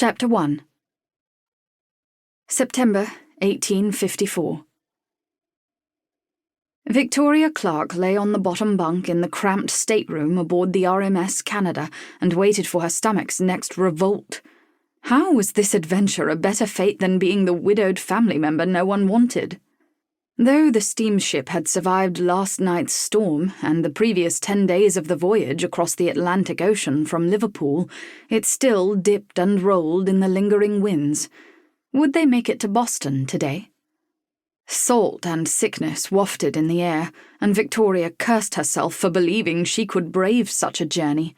Chapter 1. September 1854. Victoria Clark lay on the bottom bunk in the cramped stateroom aboard the RMS Canada and waited for her stomach's next revolt. How was this adventure a better fate than being the widowed family member no one wanted? Though the steamship had survived last night's storm and the previous 10 days of the voyage across the Atlantic Ocean from Liverpool, it still dipped and rolled in the lingering winds. Would they make it to Boston today? Salt and sickness wafted in the air, and Victoria cursed herself for believing she could brave such a journey.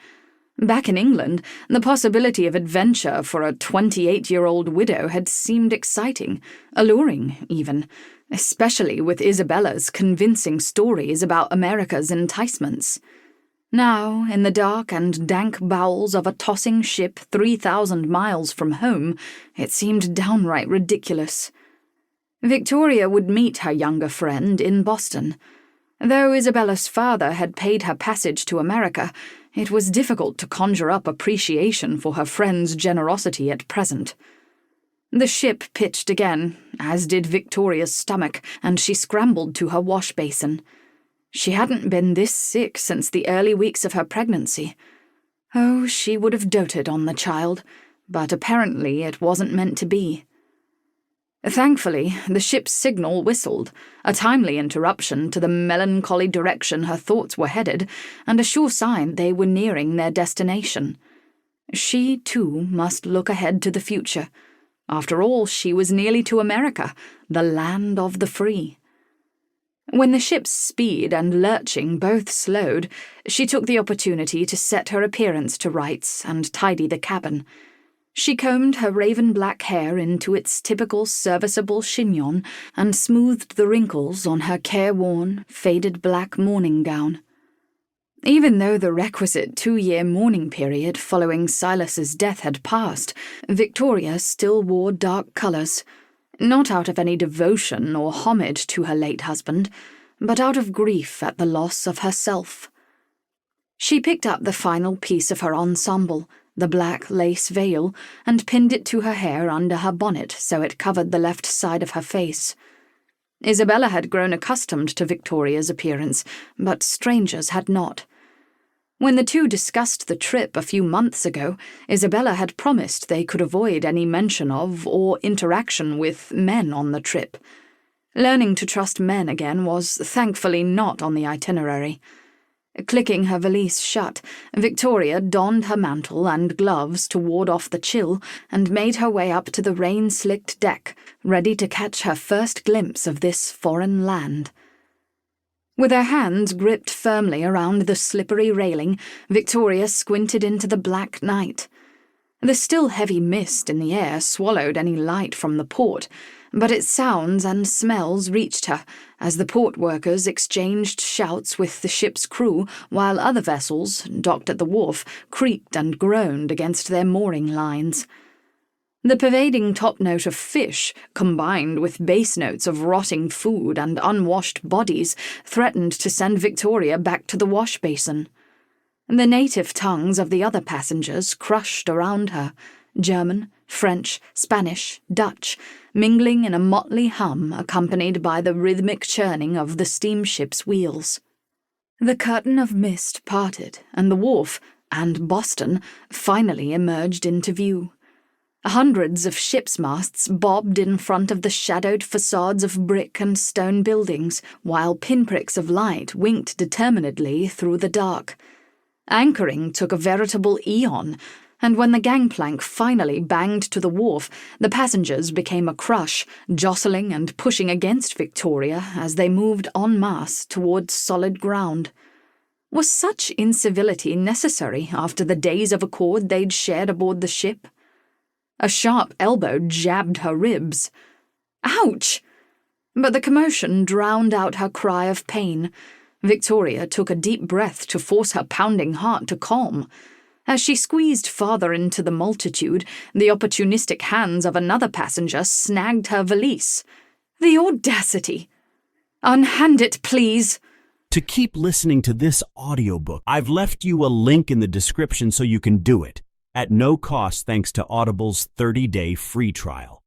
Back in England, the possibility of adventure for a 28-year-old widow had seemed exciting, alluring even, especially with Isabella's convincing stories about America's enticements. Now, in the dark and dank bowels of a tossing ship 3,000 miles from home, it seemed downright ridiculous. Victoria would meet her younger friend in Boston. Though Isabella's father had paid her passage to America, it was difficult to conjure up appreciation for her friend's generosity at present. The ship pitched again, as did Victoria's stomach, and she scrambled to her wash basin. She hadn't been this sick since the early weeks of her pregnancy. Oh, she would have doted on the child, but apparently it wasn't meant to be. Thankfully, the ship's signal whistled, a timely interruption to the melancholy direction her thoughts were headed, and a sure sign they were nearing their destination. She, too, must look ahead to the future. After all, she was nearly to America, the land of the free. When the ship's speed and lurching both slowed, she took the opportunity to set her appearance to rights and tidy the cabin. She combed her raven-black hair into its typical serviceable chignon and smoothed the wrinkles on her careworn, faded black morning gown. Even though the requisite 2-year mourning period following Silas's death had passed, Victoria still wore dark colours, not out of any devotion or homage to her late husband, but out of grief at the loss of herself. She picked up the final piece of her ensemble, the black lace veil, and pinned it to her hair under her bonnet so it covered the left side of her face. Isabella had grown accustomed to Victoria's appearance, but strangers had not. When the two discussed the trip a few months ago, Isabella had promised they could avoid any mention of or interaction with men on the trip. Learning to trust men again was thankfully not on the itinerary. Clicking her valise shut, Victoria donned her mantle and gloves to ward off the chill and made her way up to the rain-slicked deck, ready to catch her first glimpse of this foreign land. With her hands gripped firmly around the slippery railing, Victoria squinted into the black night. The still heavy mist in the air swallowed any light from the port, but its sounds and smells reached her as the port workers exchanged shouts with the ship's crew while other vessels, docked at the wharf, creaked and groaned against their mooring lines. The pervading top note of fish, combined with bass notes of rotting food and unwashed bodies, threatened to send Victoria back to the wash basin. The native tongues of the other passengers crushed around her, German, French, Spanish, Dutch, mingling in a motley hum accompanied by the rhythmic churning of the steamship's wheels. The curtain of mist parted, and the wharf, and Boston, finally emerged into view. Hundreds of ship's masts bobbed in front of the shadowed facades of brick and stone buildings, while pinpricks of light winked determinedly through the dark. Anchoring took a veritable eon, and when the gangplank finally banged to the wharf, the passengers became a crush, jostling and pushing against Victoria as they moved en masse towards solid ground. Was such incivility necessary after the days of accord they'd shared aboard the ship? A sharp elbow jabbed her ribs. Ouch! But the commotion drowned out her cry of pain. Victoria took a deep breath to force her pounding heart to calm. As she squeezed farther into the multitude, the opportunistic hands of another passenger snagged her valise. The audacity! Unhand it, please! To keep listening to this audiobook, I've left you a link in the description so you can do it. at no cost thanks to Audible's 30-day free trial.